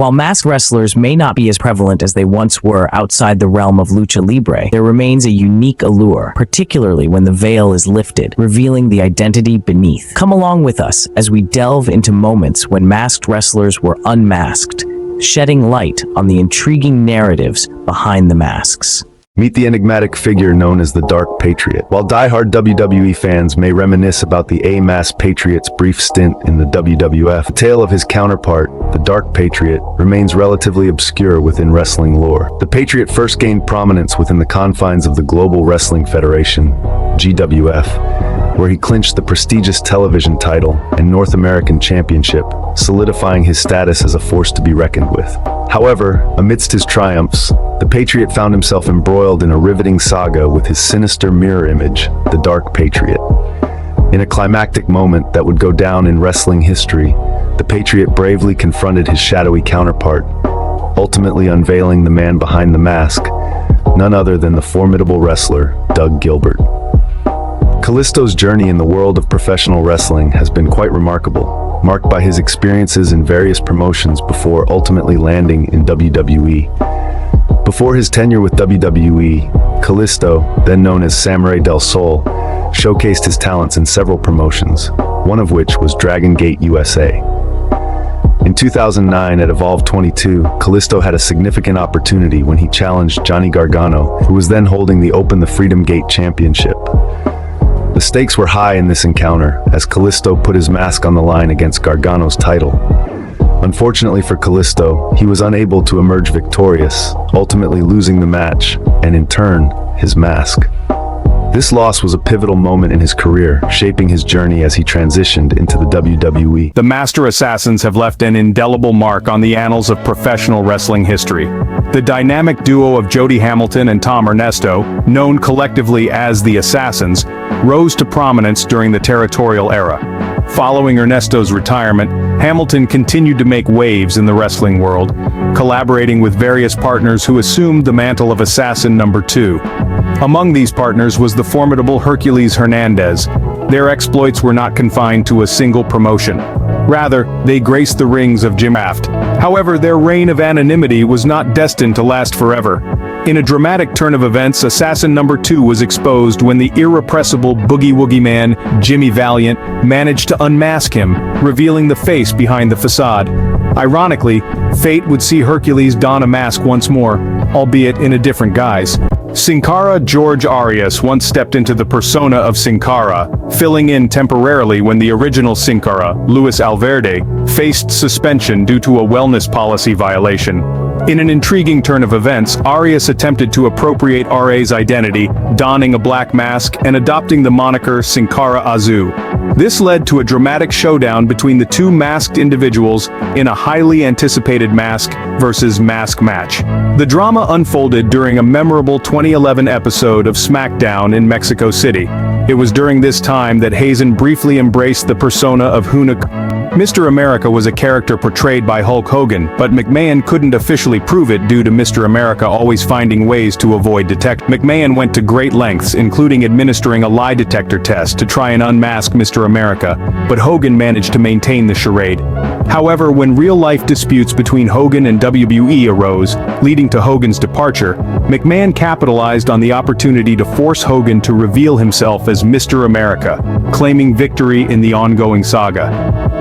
While masked wrestlers may not be as prevalent as they once were outside the realm of lucha libre, there remains a unique allure, particularly when the veil is lifted, revealing the identity beneath. Come along with us as we delve into moments when masked wrestlers were unmasked, shedding light on the intriguing narratives behind the masks. Meet the enigmatic figure known as the Dark Patriot. While die-hard WWE fans may reminisce about the Unmasked Patriot's brief stint in the WWF, the tale of his counterpart, the Dark Patriot, remains relatively obscure within wrestling lore. The Patriot first gained prominence within the confines of the Global Wrestling Federation, GWF, where he clinched the prestigious television title and North American Championship, solidifying his status as a force to be reckoned with. However, amidst his triumphs, the Patriot found himself embroiled in a riveting saga with his sinister mirror image, the Dark Patriot. In a climactic moment that would go down in wrestling history, the Patriot bravely confronted his shadowy counterpart, ultimately unveiling the man behind the mask, none other than the formidable wrestler, Doug Gilbert. Kalisto's journey in the world of professional wrestling has been quite remarkable, marked by his experiences in various promotions before ultimately landing in WWE. Before his tenure with WWE, Kalisto, then known as Samurai del Sol, showcased his talents in several promotions, one of which was Dragon Gate USA. In 2009 at Evolve 22, Kalisto had a significant opportunity when he challenged Johnny Gargano, who was then holding the Open the Freedom Gate Championship. The stakes were high in this encounter, as Kalisto put his mask on the line against Gargano's title. Unfortunately for Kalisto, he was unable to emerge victorious, ultimately losing the match, and in turn, his mask. This loss was a pivotal moment in his career, shaping his journey as he transitioned into the WWE. The Master Assassins have left an indelible mark on the annals of professional wrestling history. The dynamic duo of Jody Hamilton and Tom Ernesto, known collectively as the Assassins, rose to prominence during the territorial era. Following Ernesto's retirement, Hamilton continued to make waves in the wrestling world, collaborating with various partners who assumed the mantle of Assassin Number 2. Among these partners was the formidable Hercules Hernandez. Their exploits were not confined to a single promotion. Rather, they graced the rings of Jim Aft. However, their reign of anonymity was not destined to last forever. In a dramatic turn of events, Assassin Number 2 was exposed when the irrepressible Boogie Woogie Man, Jimmy Valiant, managed to unmask him, revealing the face behind the facade. Ironically, fate would see Hercules don a mask once more, albeit in a different guise. Sin Cara George Arias once stepped into the persona of Sin Cara, filling in temporarily when the original Sin Cara, Luis Alverde, faced suspension due to a wellness policy violation. In an intriguing turn of events, Arias attempted to appropriate RA's identity, donning a black mask and adopting the moniker Sin Cara Azu. This led to a dramatic showdown between the two masked individuals in a highly anticipated mask versus mask match. The drama unfolded during a memorable 2011 episode of SmackDown in Mexico City. It was during this time that Hazen briefly embraced the persona of Mr. America was a character portrayed by Hulk Hogan, but McMahon couldn't officially prove it due to Mr. America always finding ways to avoid detection. McMahon went to great lengths, including administering a lie detector test to try and unmask Mr. America, but Hogan managed to maintain the charade. However, when real-life disputes between Hogan and WWE arose, leading to Hogan's departure, McMahon capitalized on the opportunity to force Hogan to reveal himself as Mr. America, claiming victory in the ongoing saga.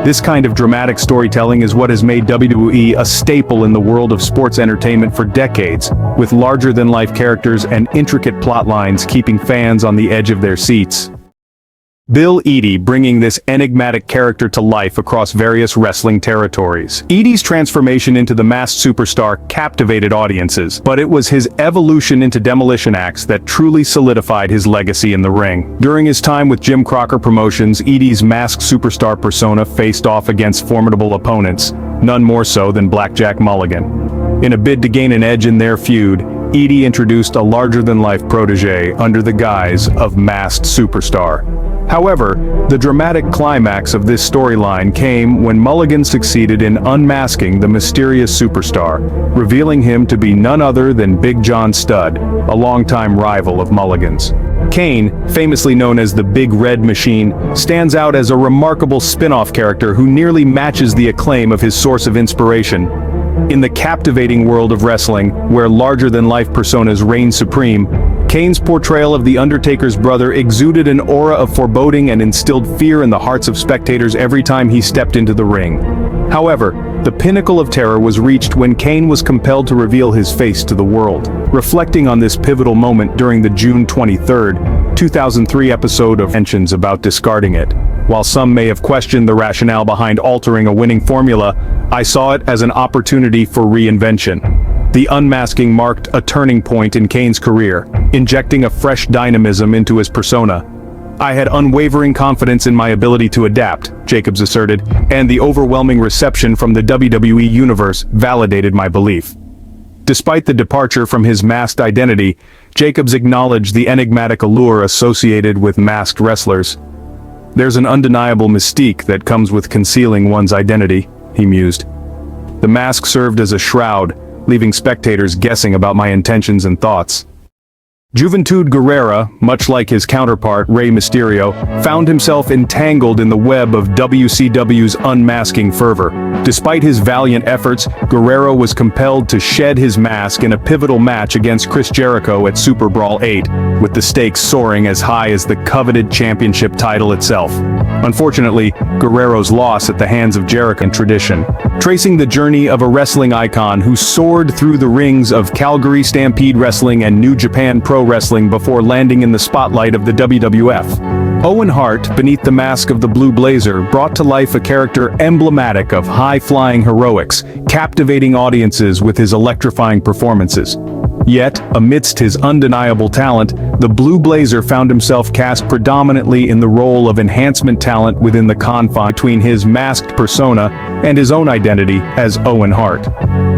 This kind of dramatic storytelling is what has made WWE a staple in the world of sports entertainment for decades, with larger-than-life characters and intricate plot lines keeping fans on the edge of their seats. Bill Eadie bringing this enigmatic character to life across various wrestling territories. Eadie's transformation into the masked superstar captivated audiences, but it was his evolution into Demolition Axe that truly solidified his legacy in the ring. During his time with Jim Crocker Promotions, Eadie's masked superstar persona faced off against formidable opponents, none more so than Blackjack Mulligan. In a bid to gain an edge in their feud, Eadie introduced a larger-than-life protege under the guise of Masked Superstar. However, the dramatic climax of this storyline came when Mulligan succeeded in unmasking the mysterious superstar, revealing him to be none other than Big John Studd, a longtime rival of Mulligan's. Kane, famously known as the Big Red Machine, stands out as a remarkable spin-off character who nearly matches the acclaim of his source of inspiration. In the captivating world of wrestling, where larger-than-life personas reign supreme, Kane's portrayal of The Undertaker's brother exuded an aura of foreboding and instilled fear in the hearts of spectators every time he stepped into the ring. However, the pinnacle of terror was reached when Kane was compelled to reveal his face to the world. Reflecting on this pivotal moment during the June 23, 2003 episode of Mentions about discarding it. While some may have questioned the rationale behind altering a winning formula, I saw it as an opportunity for reinvention. The unmasking marked a turning point in Kane's career, injecting a fresh dynamism into his persona. I had unwavering confidence in my ability to adapt, Jacobs asserted, and the overwhelming reception from the WWE universe validated my belief. Despite the departure from his masked identity, Jacobs acknowledged the enigmatic allure associated with masked wrestlers. "There's an undeniable mystique that comes with concealing one's identity," he mused. The mask served as a shroud, leaving spectators guessing about my intentions and thoughts. Juventud Guerrera, much like his counterpart Rey Mysterio, found himself entangled in the web of WCW's unmasking fervor. Despite his valiant efforts, Guerrero was compelled to shed his mask in a pivotal match against Chris Jericho at Super Brawl 8, with the stakes soaring as high as the coveted championship title itself. Unfortunately, Guerrero's loss at the hands of Jericho and tradition, tracing the journey of a wrestling icon who soared through the rings of Calgary Stampede Wrestling and New Japan Pro Wrestling before landing in the spotlight of the WWF. Owen Hart, beneath the mask of the Blue Blazer, brought to life a character emblematic of high-flying heroics, captivating audiences with his electrifying performances. Yet, amidst his undeniable talent, the Blue Blazer found himself cast predominantly in the role of enhancement talent within the confines between his masked persona and his own identity as Owen Hart.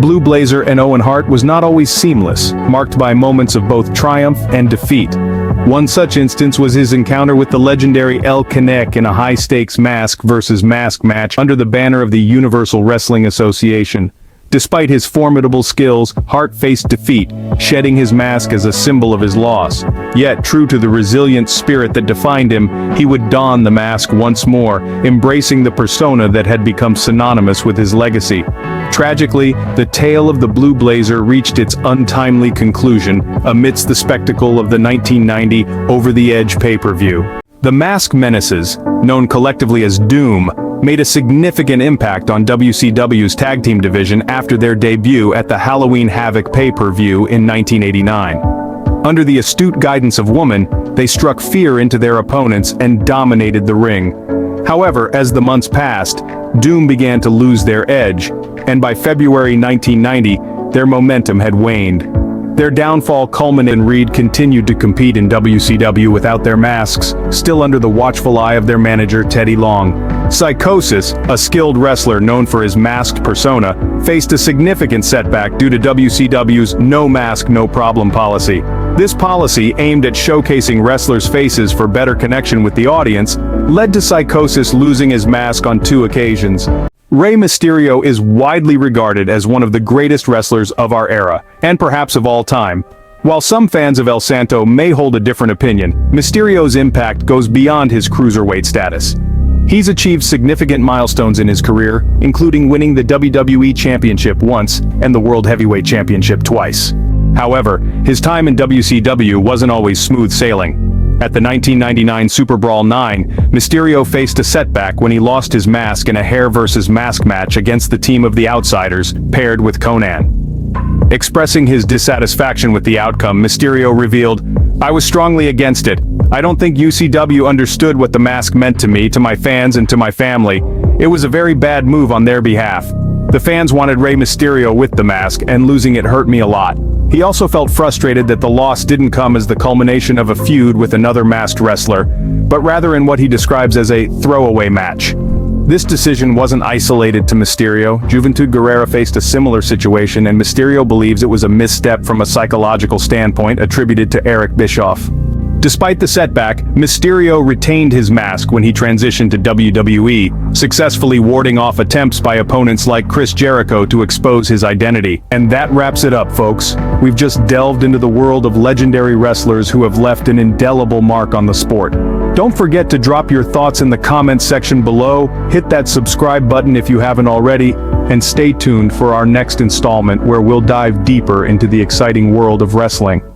Blue Blazer and Owen Hart was not always seamless, marked by moments of both triumph and defeat. One such instance was his encounter with the legendary El Canek in a high-stakes mask versus mask match under the banner of the Universal Wrestling Association. Despite his formidable skills, Hart faced defeat, shedding his mask as a symbol of his loss. Yet, true to the resilient spirit that defined him, he would don the mask once more, embracing the persona that had become synonymous with his legacy. Tragically, the tale of the Blue Blazer reached its untimely conclusion amidst the spectacle of the 1990 Over the Edge pay-per-view. The Mask Menaces, known collectively as Doom, made a significant impact on WCW's tag team division after their debut at the Halloween Havoc pay-per-view in 1989. Under the astute guidance of Woman, they struck fear into their opponents and dominated the ring. However, as the months passed, Doom began to lose their edge, and by February 1990, their momentum had waned. Their downfall culminated when Reed continued to compete in WCW without their masks, still under the watchful eye of their manager Teddy Long. Psychosis, a skilled wrestler known for his masked persona, faced a significant setback due to WCW's no mask, no problem policy. This policy, aimed at showcasing wrestlers' faces for better connection with the audience, led to Psychosis losing his mask on 2 occasions. Rey Mysterio is widely regarded as one of the greatest wrestlers of our era, and perhaps of all time. While some fans of El Santo may hold a different opinion, Mysterio's impact goes beyond his cruiserweight status. He's achieved significant milestones in his career, including winning the WWE Championship once and the World Heavyweight Championship twice. However, his time in WCW wasn't always smooth sailing. At the 1999 Super Brawl 9, Mysterio faced a setback when he lost his mask in a hair versus mask match against the team of the Outsiders, paired with Conan. Expressing his dissatisfaction with the outcome, Mysterio revealed, "I was strongly against it. I don't think UCW understood what the mask meant to me, to my fans, and to my family. It was a very bad move on their behalf. The fans wanted Rey Mysterio with the mask, and losing it hurt me a lot." He also felt frustrated that the loss didn't come as the culmination of a feud with another masked wrestler, but rather in what he describes as a throwaway match. This decision wasn't isolated to Mysterio. Juventud Guerrera faced a similar situation, and Mysterio believes it was a misstep from a psychological standpoint attributed to Eric Bischoff. Despite the setback, Mysterio retained his mask when he transitioned to WWE, successfully warding off attempts by opponents like Chris Jericho to expose his identity. And that wraps it up, folks. We've just delved into the world of legendary wrestlers who have left an indelible mark on the sport. Don't forget to drop your thoughts in the comments section below, hit that subscribe button if you haven't already, and stay tuned for our next installment where we'll dive deeper into the exciting world of wrestling.